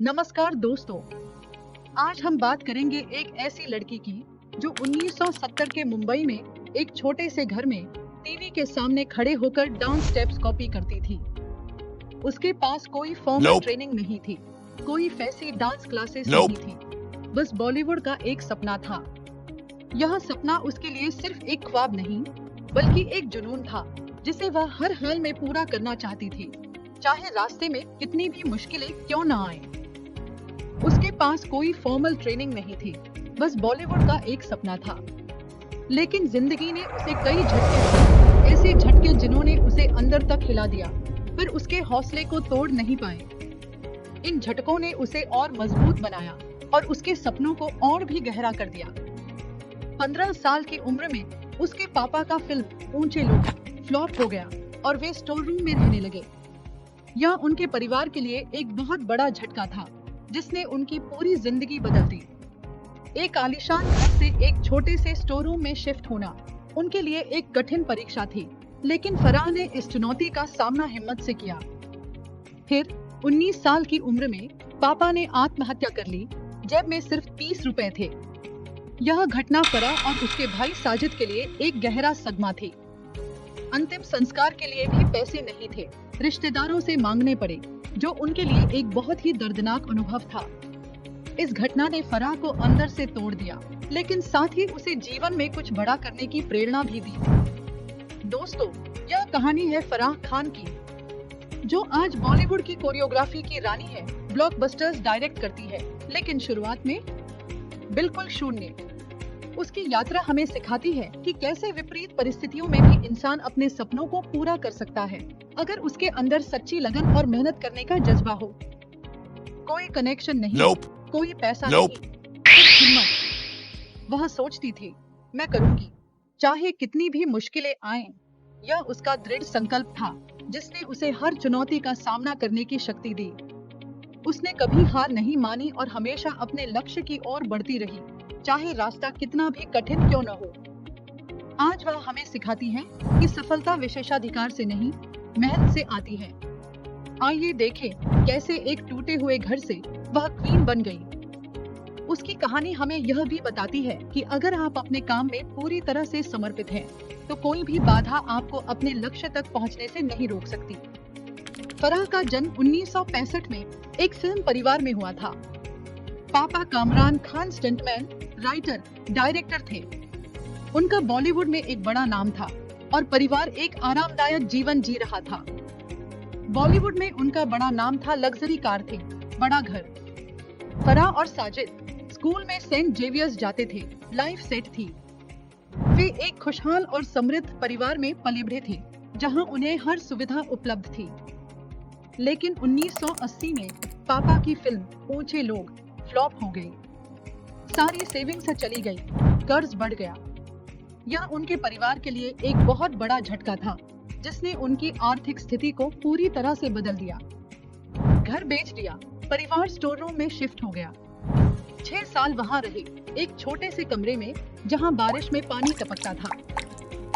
नमस्कार दोस्तों, आज हम बात करेंगे एक ऐसी लड़की की जो 1970 के मुंबई में एक छोटे से घर में टीवी के सामने खड़े होकर डांस स्टेप्स कॉपी करती थी। उसके पास कोई फॉर्मल ट्रेनिंग नहीं थी, कोई फैंसी डांस क्लासेस नहीं थी, बस बॉलीवुड का एक सपना था। यह सपना उसके लिए सिर्फ एक ख्वाब नहीं, बल्कि एक जुनून था जिसे वह हर हाल में पूरा करना चाहती थी, चाहे रास्ते में कितनी भी मुश्किलें क्यों न आए। उसके पास कोई फॉर्मल ट्रेनिंग नहीं थी, बस बॉलीवुड का एक सपना था। लेकिन जिंदगी ने उसे कई झटके दिए, ऐसे झटके जिन्होंने उसे अंदर तक हिला दिया, पर उसके हौसले को तोड़ नहीं पाए। इन झटकों ने उसे और मजबूत बनाया और उसके सपनों को और भी गहरा कर दिया। 15 साल की उम्र में उसके पापा का फिल्म ऊंचे लोग फ्लॉप हो गया और वे स्टोर रूम में रहने लगे। यह उनके परिवार के लिए एक बहुत बड़ा झटका था, जिसने उनकी पूरी जिंदगी बदल दी। एक आलीशान घर से एक छोटे से स्टोर रूम में शिफ्ट होना उनके लिए एक कठिन परीक्षा थी, लेकिन फराह ने इस चुनौती का सामना हिम्मत से किया। फिर 19 साल की उम्र में पापा ने आत्महत्या कर ली, जेब में सिर्फ 30 रुपए थे। यह घटना फराह और उसके भाई साजिद के लिए एक गहरा सदमा थी। अंतिम संस्कार के लिए भी पैसे नहीं थे, रिश्तेदारों से मांगने पड़े, जो उनके लिए एक बहुत ही दर्दनाक अनुभव था। इस घटना ने फराह को अंदर से तोड़ दिया, लेकिन साथ ही उसे जीवन में कुछ बड़ा करने की प्रेरणा भी दी। दोस्तों, यह कहानी है फराह खान की, जो आज बॉलीवुड की कोरियोग्राफी की रानी है, ब्लॉकबस्टर्स डायरेक्ट करती है, लेकिन शुरुआत में बिल्कुल शून्य। उसकी यात्रा हमें सिखाती है कि कैसे विपरीत परिस्थितियों में भी इंसान अपने सपनों को पूरा कर सकता है, अगर उसके अंदर सच्ची लगन और मेहनत करने का जज्बा हो। कोई कनेक्शन नहीं, कोई पैसा नहीं, सिर्फ हिम्मत। वह सोचती थी, मैं करूंगी, चाहे कितनी भी मुश्किलें आएं। यह उसका दृढ़ संकल्प था, जिसने उसे हर चुनौती का सामना करने की शक्ति दी। उसने कभी हार नहीं मानी और हमेशा अपने लक्ष्य की ओर बढ़ती रही, चाहे रास्ता कितना भी कठिन क्यों न हो। आज वह हमें सिखाती है कि सफलता विशेषाधिकार से नहीं, मेहनत से आती है। आइए देखें कैसे एक टूटे हुए घर से वह क्वीन बन गई। उसकी कहानी हमें यह भी बताती है कि अगर आप अपने काम में पूरी तरह से समर्पित हैं, तो कोई भी बाधा आपको अपने लक्ष्य तक पहुंचने से नहीं रोक सकती। फराह का जन्म 1965 में एक फिल्म परिवार में हुआ था। पापा Kamran Khan stuntman, writer, director थे। उनका बॉलीवुड में एक बड़ा नाम था और परिवार एक आरामदायक जीवन जी रहा था। बॉलीवुड में उनका बड़ा नाम था, लग्जरी कार थे, बड़ा घर। फराह और साजिद स्कूल में सेंट जेवियर्स जाते थे, लाइफ सेट थी। वे एक खुशहाल और समृद्ध परिवार में पले बढ़े थे, जहां उन्हें हर सुविधा उपलब्ध थी। लेकिन 1980 में पापा की फिल्म ऊंचे लोग फ्लॉप हो गई। सारी सेविंग्स चली गई, कर्ज बढ़ गया। यह उनके परिवार के लिए एक बहुत बड़ा झटका था, जिसने उनकी आर्थिक स्थिति को पूरी तरह से बदल दिया। घर बेच दिया, परिवार स्टोर रूम में शिफ्ट हो गया। 6 साल वहां रहे, एक छोटे से कमरे में, जहां बारिश में पानी टपकता था।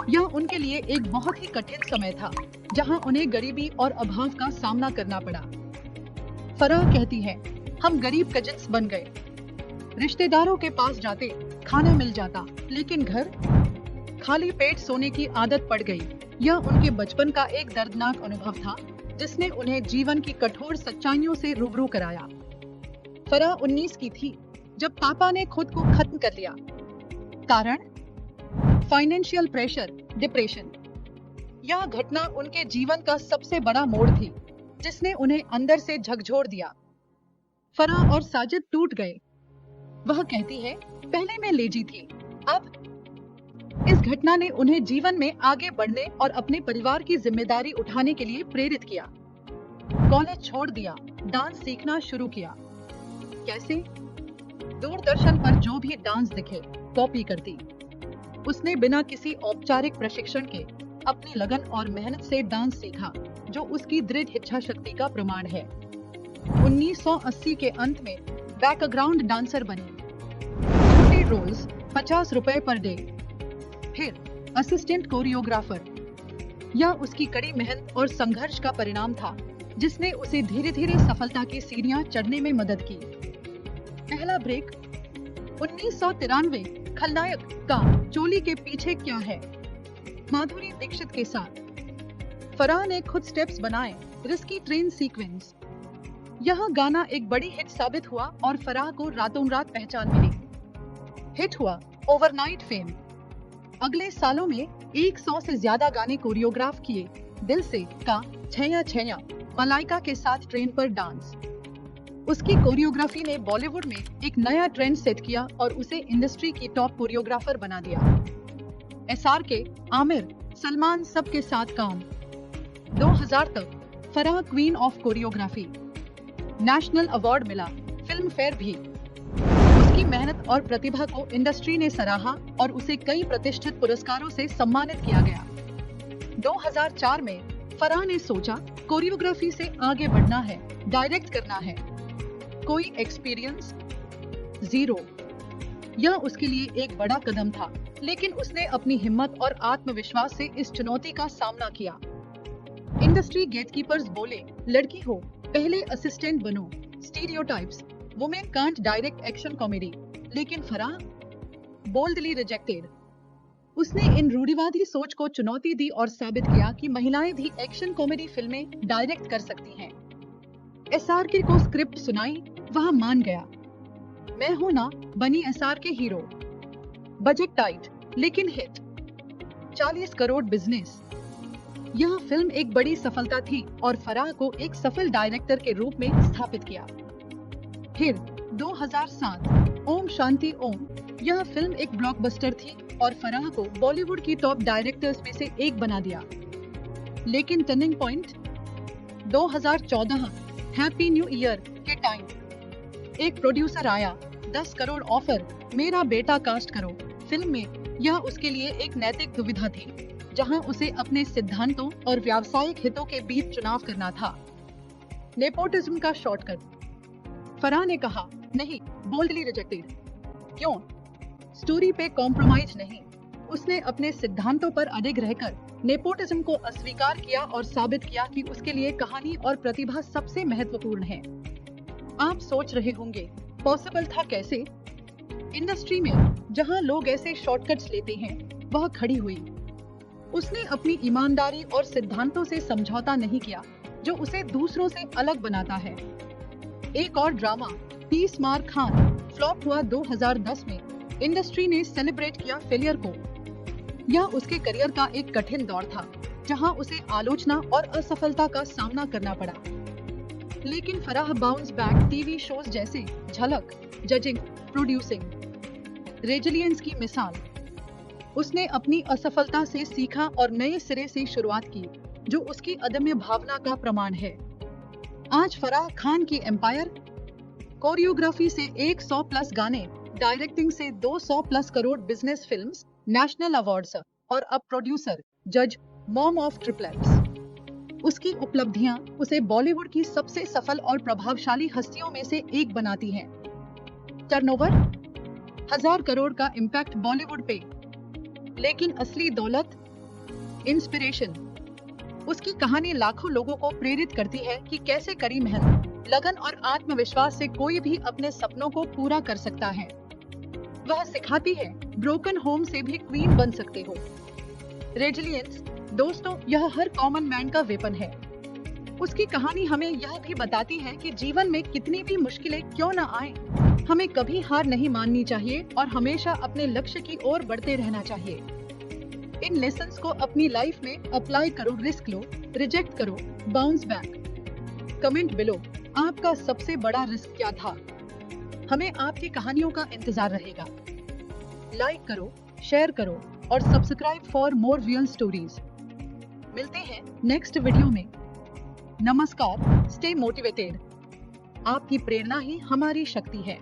यह उनके लिए एक बहुत ही कठिन समय था, जहां उन्हें गरीबी और अभाव का सामना करना पड़ा। फराह कहती है, हम गरीब कजिन्स बन गए। रिश्तेदारों के पास जाते, खाना मिल जाता, लेकिन घर खाली पेट सोने की आदत पड़ गई। यह उनके बचपन का एक दर्दनाक अनुभव था, जिसने उन्हें जीवन की कठोर सच्चाइयों से रूबरू कराया। फराह 19 की थी जब पापा ने खुद को खत्म कर लिया। कारण फाइनेंशियल प्रेशर, डिप्रेशन। यह घटना उनके जीवन का सबसे बड़ा मोड़ थी, जिसने उन्हें अंदर से झकझोर दिया। फराह और साजिद टूट गए। वह कहती है, पहले मैं लेजी थी, अब। इस घटना ने उन्हें जीवन में आगे बढ़ने और अपने परिवार की जिम्मेदारी उठाने के लिए प्रेरित किया। कॉलेज छोड़ दिया, डांस सीखना शुरू किया। कैसे? दूरदर्शन पर जो भी डांस दिखे, कॉपी करती। उसने बिना किसी औपचारिक प्रशिक्षण के अपनी लगन और मेहनत से डांस सीखा, जो उसकी दृढ़ इच्छा शक्ति का प्रमाण है। 1980 के अंत में बैकग्राउंड डांसर बनी। छोटे रोल्स, 50 रुपए पर डे। फिर असिस्टेंट कोरियोग्राफर। यह उसकी कड़ी मेहनत और संघर्ष का परिणाम था, जिसने उसे धीरे धीरे सफलता की सीढ़ियां चढ़ने में मदद की। पहला ब्रेक 1993 खलनायक का चोली के पीछे क्या है, माधुरी दीक्षित के साथ फराह ने खुद स्टेप्स बनाए। रिस्की ट्रेन सीक्वेंस, यह गाना एक बड़ी हिट साबित हुआ और फराह को रातों रात पहचान मिली। हिट हुआ ओवरनाइट फेम। अगले सालों में 100 से ज्यादा गाने कोरियोग्राफ किए। दिल से का छैया छैया, मलाइका के साथ ट्रेन पर डांस। उसकी कोरियोग्राफी ने बॉलीवुड में एक नया ट्रेंड सेट किया और उसे इंडस्ट्री की टॉप कोरियोग्राफर बना दिया। SRK, आमिर, सलमान सबके साथ काम। 2000 तक Farah queen of choreography, national award मिला, फिल्म फेयर भी। उसकी मेहनत और प्रतिभा को इंडस्ट्री ने सराहा और उसे कई प्रतिष्ठित पुरस्कारों से सम्मानित किया गया। 2004 में फराह ने सोचा कोरियोग्राफी से आगे बढ़ना है, डायरेक्ट करना है। कोई एक्सपीरियंस? जीरो। यह उसके लिए एक बड़ा कदम था, लेकिन उसने अपनी हिम्मत और आत्मविश्वास से इस चुनौती का सामना किया। इंडस्ट्री गेटकीपर्स बोले, लड़की हो, पहले असिस्टेंट बनो। Stereotypes, women can't direct action comedy. लेकिन फराह बोल्डली रिजेक्टेड। उसने इन रूढ़िवादी सोच को चुनौती दी और साबित किया कि महिलाएं भी एक्शन कॉमेडी फिल्में डायरेक्ट कर सकती हैं। SRK को स्क्रिप्ट सुनाई, वह मान गया। मैं हूं ना बनी SRK हीरो। बजट टाइट लेकिन हिट, 40 करोड़ बिजनेस। यह फिल्म एक बड़ी सफलता थी और फराह को एक सफल डायरेक्टर के रूप में स्थापित किया। फिर 2007 ओम शांति ओम, यह फिल्म एक ब्लॉकबस्टर थी और फराह को बॉलीवुड की टॉप डायरेक्टर्स में से एक बना दिया। लेकिन turning point 2014 happy new year के टाइम एक प्रोड्यूसर आया, 10 करोड़ ऑफर, मेरा बेटा कास्ट करो। फिल्म में यह उसके लिए एक नैतिक दुविधा थी, जहां उसे अपने सिद्धांतों और व्यावसायिक हितों के बीच चुनाव करना था। नेपोटिज्म का शॉर्टकट, फराह ने कहा नहीं, बोल्डली रिजेक्टेड। क्यों? स्टोरी पे कॉम्प्रोमाइज नहीं। उसने अपने सिद्धांतों पर अडिग रहकर नेपोटिज्म को अस्वीकार किया और साबित किया कि उसके लिए कहानी और प्रतिभा सबसे महत्वपूर्ण है। आप सोच रहे होंगे पॉसिबल था कैसे? इंडस्ट्री में जहां लोग ऐसे शॉर्टकट्स लेते हैं, वह खड़ी हुई। उसने अपनी ईमानदारी और सिद्धांतों से समझौता नहीं किया, जो उसे दूसरों से अलग बनाता है। एक और ड्रामा, तीस मार खान, फ्लॉप हुआ 2010 में। इंडस्ट्री ने सेलिब्रेट किया फेलियर को। यह उसके करियर का एक कठिन दौर था, जहां उसे आलोचना और असफलता का सामना करना पड़ा। लेकिन Farah bounce back TV shows जैसे झलक, जजिंग, प्रोड्यूसिंग, रेजिलियंस की मिसाल। उसने अपनी असफलता से सीखा और नए सिरे से शुरुआत की, जो उसकी अदम्य भावना का प्रमाण है। आज फराह खान की एम्पायर, कोरियोग्राफी से 100 प्लस गाने, डायरेक्टिंग से 200 plus crore business films, national awards और अब प्रोड्यूसर, जज, मॉम ऑफ ट्रिपलेट्स। उसकी उपलब्धियां उसे बॉलीवुड की सबसे सफल और प्रभावशाली हस्तियों में से एक बनाती हैं। टर्नओवर 1000 करोड़ का इम्पैक्ट बॉलीवुड पे, लेकिन असली दौलत इंस्पिरेशन। उसकी कहानी लाखों लोगों को प्रेरित करती है कि कैसे कड़ी मेहनत, लगन और आत्मविश्वास से कोई भी अपने सपनों को पूरा कर सकता है। वह सिखाती है ब्रोकन होम से भी क्वीन बन सकते हो। रेजिलियंस, दोस्तों, यह हर कॉमन मैन का वेपन है। उसकी कहानी हमें यह भी बताती है कि जीवन में कितनी भी मुश्किलें क्यों न आए, हमें कभी हार नहीं माननी चाहिए और हमेशा अपने लक्ष्य की ओर बढ़ते रहना चाहिए। इन लेसन्स को अपनी लाइफ में अप्लाई करो, रिस्क लो, रिजेक्ट करो, बाउंस बैक। कमेंट बिलो, आपका सबसे बड़ा रिस्क क्या था? हमें आपकी कहानियों का इंतजार रहेगा। लाइक करो, शेयर करो और subscribe for more real stories. मिलते हैं नेक्स्ट वीडियो में। नमस्कार, स्टे मोटिवेटेड। आपकी प्रेरणा ही हमारी शक्ति है।